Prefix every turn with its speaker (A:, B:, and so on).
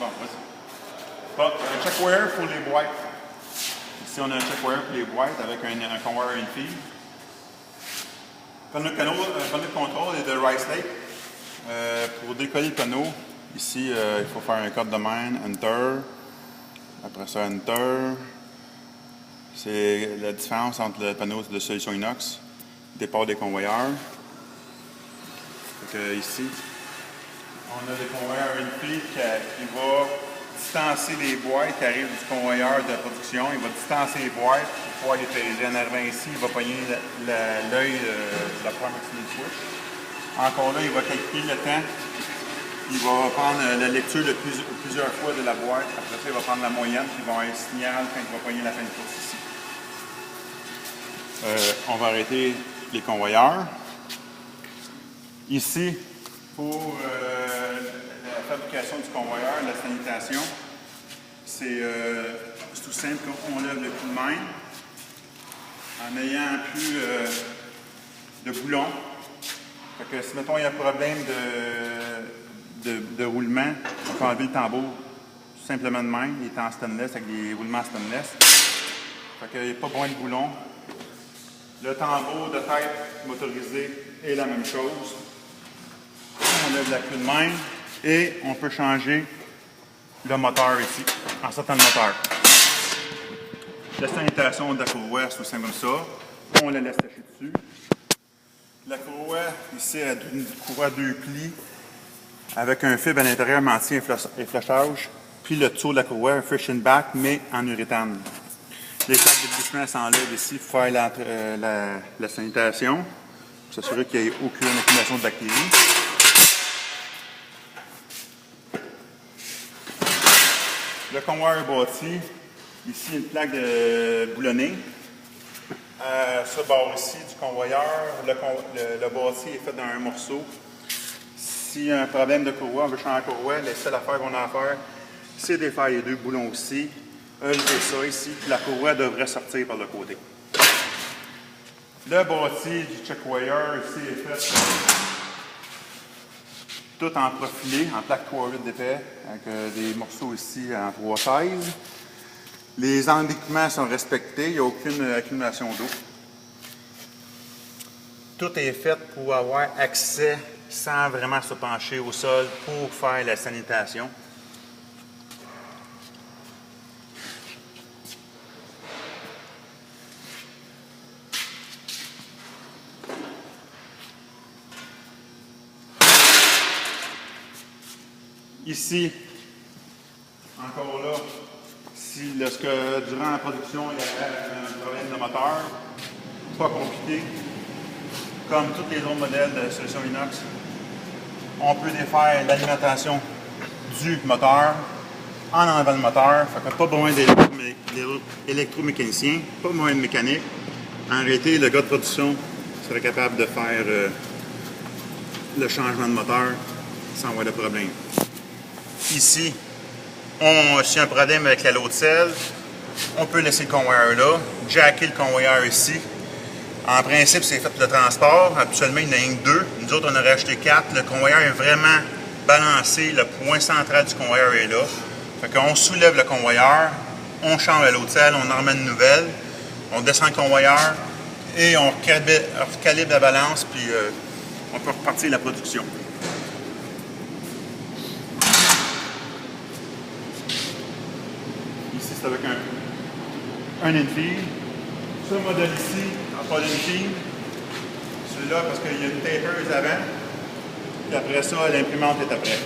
A: Bon, vas-y. Bon, un check wire pour les boîtes. Ici, on a un check wire pour les boîtes avec un conwire in-feed. Panneau de contrôle et de Rice Lake. Pour décoller le panneau, ici, il faut faire un code de main, Enter. Après ça, Enter. C'est la différence entre le panneau de solution inox, départ des convoyeurs. Ici, on a des convoyeurs in-feed qui va distancer les boîtes qui arrivent du convoyeur de production. Il va distancer les boîtes pour pouvoir les pérer. En arrivant ici, il va pogner l'œil de la première switch. Encore là, il va calculer le temps. Il va prendre la lecture de plusieurs fois de la boîte. Après ça, il va prendre la moyenne, puis il va avoir un signal quand il va pogner la fin de course ici. On va arrêter les convoyeurs. Ici, pour la fabrication du convoyeur, la sanitation, c'est tout simple. On lève le coup de main en ayant plus de boulons. Fait que si, mettons, il y a un problème de roulement, on peut enlever le tambour tout simplement de même. Il est en stainless avec des roulements stainless. Fait qu'il n'y a pas besoin de boulons. Le tambour de tête motorisé est la même chose. On lève la queue de main et on peut changer le moteur ici, en sortant le moteur. La sanitation de la courroie, c'est tout simple comme ça. On la laisse sécher dessus. La courroie, ici, a une courroie 2 plis avec un fibre à l'intérieur anti-inflèchage. Puis le tour de la courroie, un friction back, mais en uréthane. Les plaques de glissement s'enlèvent ici pour faire la sanitation, pour s'assurer qu'il n'y ait aucune accumulation de bactéries. Le conwire est bâti. Ici, une plaque de boulonnée. Ce bord ici du convoyeur, le bâti est fait dans un morceau. S'il y a un problème de courroie, on veut changer la courroie, la seule affaire qu'on a à faire, c'est de faire les deux boulons aussi. Lever ça ici, puis la courroie devrait sortir par le côté. Le bâti du check wire ici est fait tout en profilé, en plaque 3/8 d'épais, avec des morceaux ici en 3/16. Les angles d'équipement sont respectés, il n'y a aucune accumulation d'eau. Tout est fait pour avoir accès sans vraiment se pencher au sol pour faire la sanitation. Ici, encore là, si durant la production il y avait un problème de moteur, pas compliqué, comme tous les autres modèles de solution inox, on peut défaire l'alimentation du moteur en enlevant le moteur. Fait que pas besoin d'électromécanicien, pas besoin de mécanique. En réalité, le gars de production serait capable de faire le changement de moteur sans avoir de problème. Ici, s'il y a un problème avec la load cell, on peut laisser le convoyeur là, jacker le convoyeur ici. En principe, c'est fait pour le transport. Habituellement, il y en a rien que 2. Nous autres, on aurait acheté 4. Le convoyeur est vraiment balancé. Le point central du convoyeur est là. Fait qu'on soulève le convoyeur, on change la load cell, on en remet une nouvelle, on descend le convoyeur et on calibre la balance, puis on peut repartir la production. Ici, c'est avec un in-feed. Ce modèle ici n'a pas d'in-feed. Celui-là, parce qu'il y a une tapeuse avant. Puis après ça, l'imprimante est après.